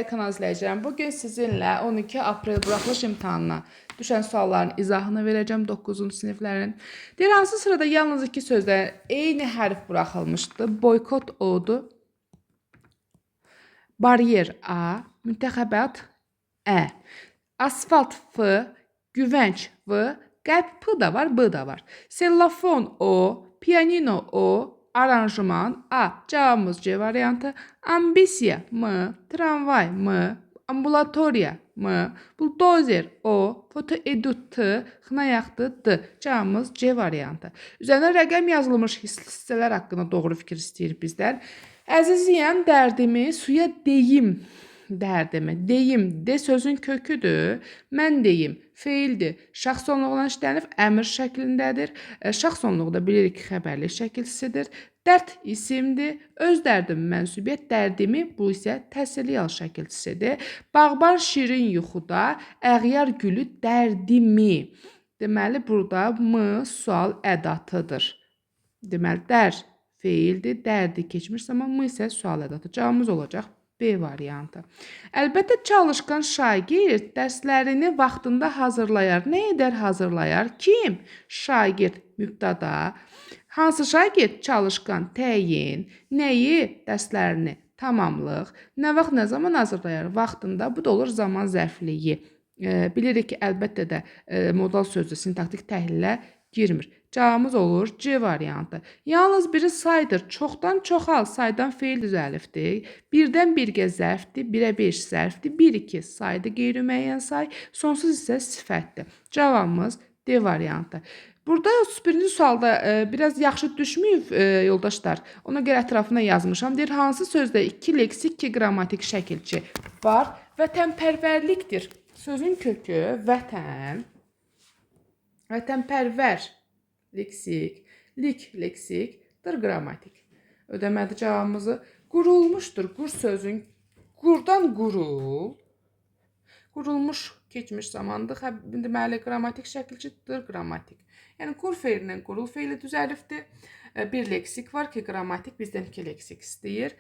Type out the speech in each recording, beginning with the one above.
Kanal izləyicilərim, bugün sizinlə 12 aprel buraxılış imtahanına düşən sualların izahını verəcəm 9-cu siniflərin. Deyir, hansı sırada yalnız 2 sözdə eyni hərf buraxılmışdı? Boykot O-dur. Baryer A, müntəxəbat Ə. Asfalt F, güvənc V, qəlb P da var, B da var. Sellofon O, pianino O, aranjman A. Cavabımız C variantı. Ambisiya M, tramvay M, ambulatoriya M, buldozer O, fotoedit T, xınayaxtı D. Cavabımız C variantı. Üzərində rəqəm yazılmış hissələr haqqında doğru fikir istəyir bizdən. Əziziyəm, dərdimi suya deyim. Dərdimi. Deyim, de sözün köküdür. Mən deyim, feildir. Şəxs sonluğuna işlənib, əmr şəklindədir. Şəxs sonluğu da bilirik ki, xəbərli şəkilsizdir. Dərd isimdir. Öz dərdim mənsubiyyət, dərdimi bu isə təsəlli şəkilçisidir. Bağban şirin yuxuda, əğyar gülü dərdimi. Deməli, burada M sual ədatıdır. Deməli, dər feildir, dərdi keçmiş zaman M isə sual ədatı. Cavabımız olacaq B variantı. Əlbəttə çalışqan şagird dərslərini vaxtında hazırlayar. Nə edər hazırlayar? Kim? Şagird mübtada. Hansı şagird? Çalışqan təyin. Nəyi? Dərslərini tamamlıq. Nə vaxt, nə zaman hazırlayar? Vaxtında. Bu da olur zaman zərfliyi. Bilirik ki, əlbəttə də modal sözü sintaktik təhlilə girmir. Cavabımız olur C variantı. Yalnız biri saydır. Çoxdan çoxal saydan feil düzəlifdir. Birdən birgə zərfdir. 1-ə 5 zərfdir. 1-2 saydır qeyri-müəyyən say. Sonsuz isə sifətdir. Cavabımız D variantı. Burada 31-ci sualda biraz yaxşı düşməyib yoldaşlar. Ona görə ətrafına yazmışam. Deyir, hansı sözdə 2 leksik, 2 qrammatik şəkilçi var? Vətənpərvərlikdir. Sözün kökü vətən. Vətənpərvər leksik, leksikdir qrammatik. Ödəmədi cavabımızı. Qurulmuşdur. Qur sözün qurdan qurul. Qurulmuş keçmiş zamandır. Deməli, qrammatik şəkilçidir qrammatik. Yəni, qur feilindən qurul feili düzəlifdir. Bir leksik var ki, qrammatik bizdən 2 leksik istəyir.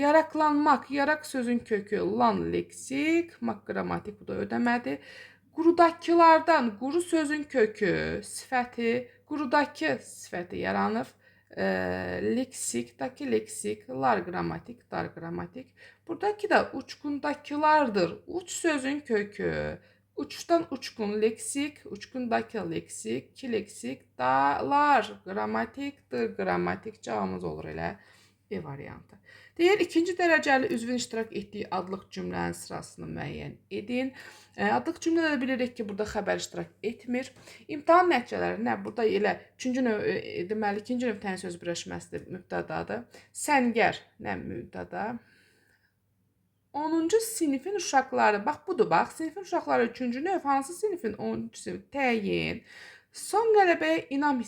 Yaraqlanmaq, yaraq sözün kökü lan leksik, maq qrammatik, bu da ödəmədi. Qurudakılardan, quru sözün kökü, sifəti, qurudakı sifəti yaranıb. Leksikdaki leksik, lar qrammatik, dar qrammatik. Buradakı da uçqundakılardır. Uç sözün kökü, uçdan uçqun leksik, uçqundakı leksik, ki leksik, dalar qrammatik, dır qrammatik. Cavabımız olur elə E variantı. Deyir, ikinci dərəcəli üzvün iştirak etdiyi adlıq cümlənin sırasını müəyyən edin. Adlıq cümlədə bilirik ki, burada xəbər iştirak etmir. İmtahan nəticələri nə? Burada elə deməli, ikinci növ təni söz birləşməsidir, mübtədadır. Səngər, nə mübtəda? 10-cu sinifin uşaqları, bax budur, bax, sinifin uşaqları 3-cü növ, hansı sinifin 10-cu sinif? Təyin. Son qələbəyə inam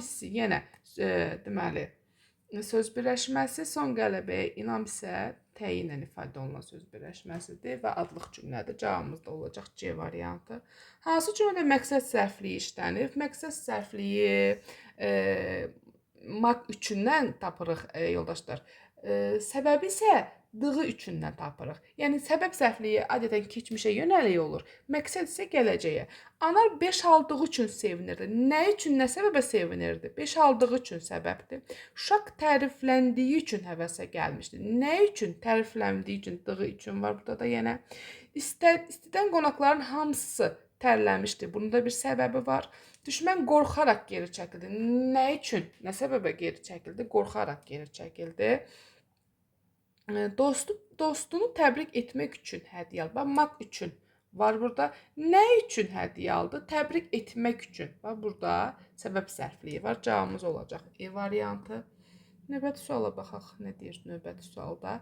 hissi yenə, deməli, söz birləşməsi, son qələbəyə inam isə təyinlə ifadə olunan söz birləşməsidir və adlıq cümlədir. Cavabımız da olacaq C variantı. Hansı cümlədə məqsəd sərfliyi işlənib? Məqsəd sərfliyi maq üçündən tapırıq, yoldaşlar. Səbəbi isə dığı üçündən tapırıq. Yəni, səbəb sərfliyi adətən keçmişə yönəlik olur. Məqsəd isə gələcəyə. Anar 5 aldığı üçün sevinirdi. Nə üçün, nə səbəbə sevinirdi? 5 aldığı üçün səbəbdir. Uşaq tərifləndiyi üçün həvəsə gəlmişdi. Nə üçün? Tərifləndiyi üçün, dığı üçün var burada da yenə. İstidən qonaqların hamısı tərləmişdi. Bunun da bir səbəbi var. Düşmən qorxaraq geri çəkildi. Nə üçün? Nə səbəbə geri çəkildi? Qorxaraq geri çəkildi. Dostunu təbrik etmək üçün hədiyyə aldı. Maq üçün var burada. Nə üçün hədiyyə aldı? Təbrik etmək üçün. Bax, burada səbəb sərfliyi var. Cavabımız olacaq E variantı. Növbəti suala baxaq. Nə deyir növbəti sualda?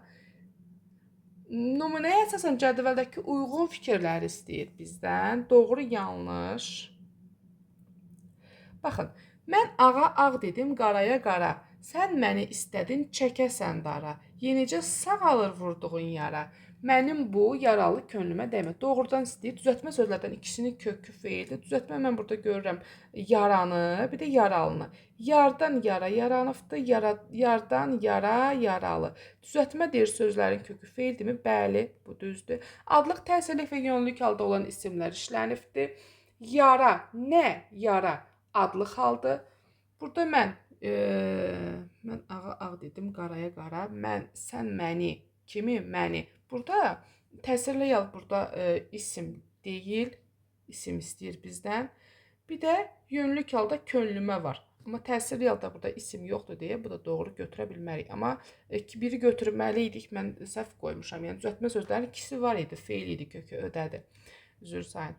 Nümunəyə əsasən cədvəldəki uyğun fikirləri istəyir bizdən. Doğru, yanlış. Baxın, mən ağa ağ dedim, qaraya qara. Sən məni istədin, çəkəsən dara. Yenicə sağalır vurduğun yara. Mənim bu yaralı könlümə dəymə. Doğrudan istəyir. Düzəltmə sözlərdən ikisinin kökü feildir. Düzəltmə mən burada görürəm yaranı, bir də yaralını. Yardan yara yaranıbdı, yardan yara yaralı. Düzəltmə deyir sözlərin kökü feildirmi? Bəli, bu düzdür. Adlıq, təsirlik və yönlülük halda olan isimlər işlənibdir. Yara, nə? Yara adlıq haldır. Burada mən ağ dedim, qaraya qara. Mən, sən məni, kimi? Məni. Burada təsirli yal burada isim deyil, isim istəyir bizdən. Bir də yönlülük halda könlümə var. Amma təsirli halda burada isim yoxdur deyə bu da doğru götürə bilmərik. Amma biri götürməli idik, mən səhv qoymuşam. Yəni düzəltmə sözlərin ikisi var idi, feil idi, kökü ödədir. Üzr sayın.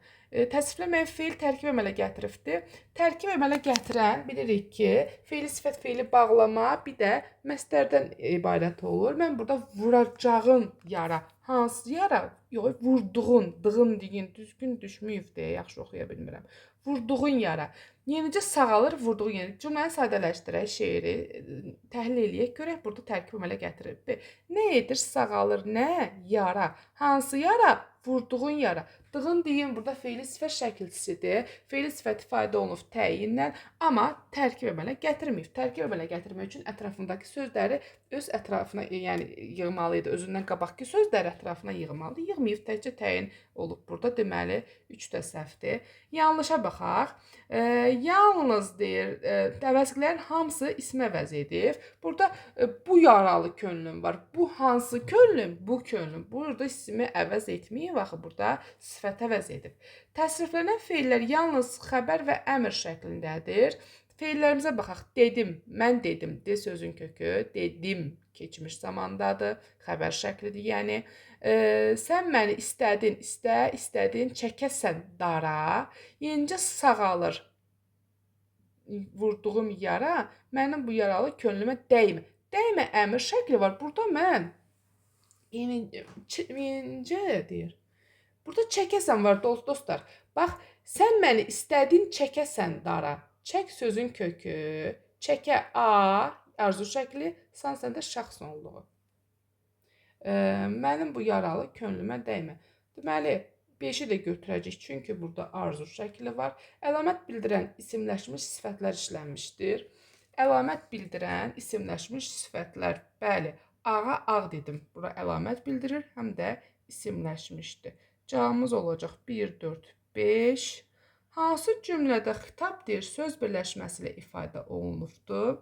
Təsvirləməyən feil tərkib əmələ gətiribdir. Tərkib əmələ gətirən bilirik ki, feili sifət feili bağlama, bir də məstərdən ibarət olur. Mən burada vuracağın yara, hansı yara? Yox, vurduğun, dığın deyin, düzgün düşməyib deyə yaxşı oxuya bilmirəm. Vurduğun yara. Yenicə sağalır, vurduğun yara. Cümləni sadələşdirək, şeiri təhlil eləyək, görək burada tərkib əmələ gətirib. Nə edir? Sağalır. Nə? Yara. Hansı yara? Vurduğun yara. Dığın deyin burada feili sifət şəkilçisidir. Feili sifət ifadə olunub təyinlə, amma tərkib əmələ gətirməyib. Tərkib əmələ gətirmək üçün ətrafındakı sözləri öz ətrafına, yəni yığmalıydı. Özündən qabaqki sözləri ətrafına yığmalıdır. Yığmayıb, təkcə təyin olub burada. Deməli, 3 də səhvdir. Yanlışa baxaq. Yalnız deyir, əvəzlərin hamısı ismə əvəz edir. Burada bu yaralı könlüm var. Bu hansı könlüm? Bu könlüm. Burada ismi əvəz etməyib, axı burada sifət əvəz edib. Təsriflənən feillər yalnız xəbər və əmr şəklindədir. Feillərimizə baxaq. Dedim, mən dedim. De sözün kökü. Dedim keçmiş zamandadır. Xəbər şəklidir, yəni. Sən məni istədin, istədin, çəkəsən dara. Yenicə sağalır vurduğum yara. Mənim bu yaralı könlümə dəymə. Dəymə əmr şəkli var. Burada mən yenicə deyir. Burada çəkəsən var dostlar. Bax, sən məni istədin, çəkəsən dara. Çək sözün kökü, çəkə a, arzu şəkli, san səndə şəxs sonluğu. Mənim bu yaralı könlümə dəymə. Deməli, 5-i də götürəcək, çünki burada arzu şəkli var. Əlamət bildirən isimləşmiş sifətlər işlənmişdir. Əlamət bildirən isimləşmiş sifətlər, bəli, ağa ağ dedim. Bura əlamət bildirir, həm də isimləşmişdir. Cavabımız olacaq 1, 4, 5. Hansı cümlədə xitab deyir, söz birləşməsi ilə ifadə olunubdur?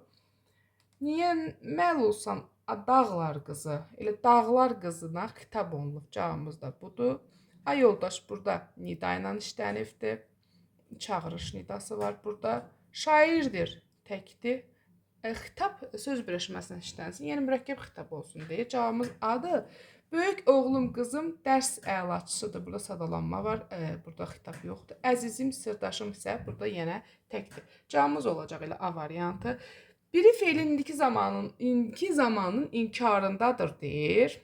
Niyə məlulsan dağlar qızı? Elə dağlar qızına xitab olunub. Cavabımız da budur. Ay yoldaş burada nida ilə işlənibdir. Çağırış nidası var burada. Şairdir, təkdir. Xitab söz birləşməsinə işlənsin. Yəni mürəkkəb xitab olsun deyə. Cavabımız A-dır. Böyük oğlum, qızım dərs əlaçısıdır. Burada sadalanma var. Burada xitab yoxdur. Əzizim, sirdaşım isə burada yenə təkdir. Cavabımız olacaq elə A variantı. Biri feilin indiki zamanın inkarındadır deyir.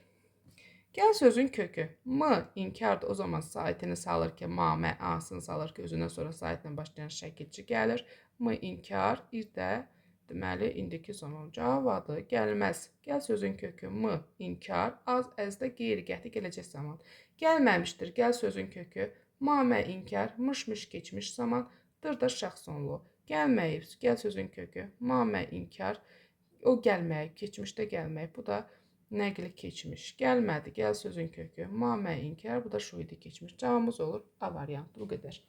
Gəl sözün kökü. M inkardır. O zaman saitini salır ki, ma, mə, asını salır ki, özündən sonra saitlə başlayan şəkilçi gəlir. M inkar, bir də deməli, indiki zaman cavabı gəlməz. Gəl sözün kökü m, inkar, az, əzdə, qeyri, qəti, gələcək zaman. Gəlməmişdir. Gəl sözün kökü ma, mə, inkar, mış, keçmiş zaman, dır da şəxs sonluğu. Gəlməyib. Gəl sözün kökü ma, mə, inkar, o gəlməyib, keçmişdə gəlməyib. Bu da nəqli keçmiş. Gəlmədi. Gəl sözün kökü ma, mə, inkar, bu da şuidi keçmiş. Cavabımız olur A variantı. Bu qədər.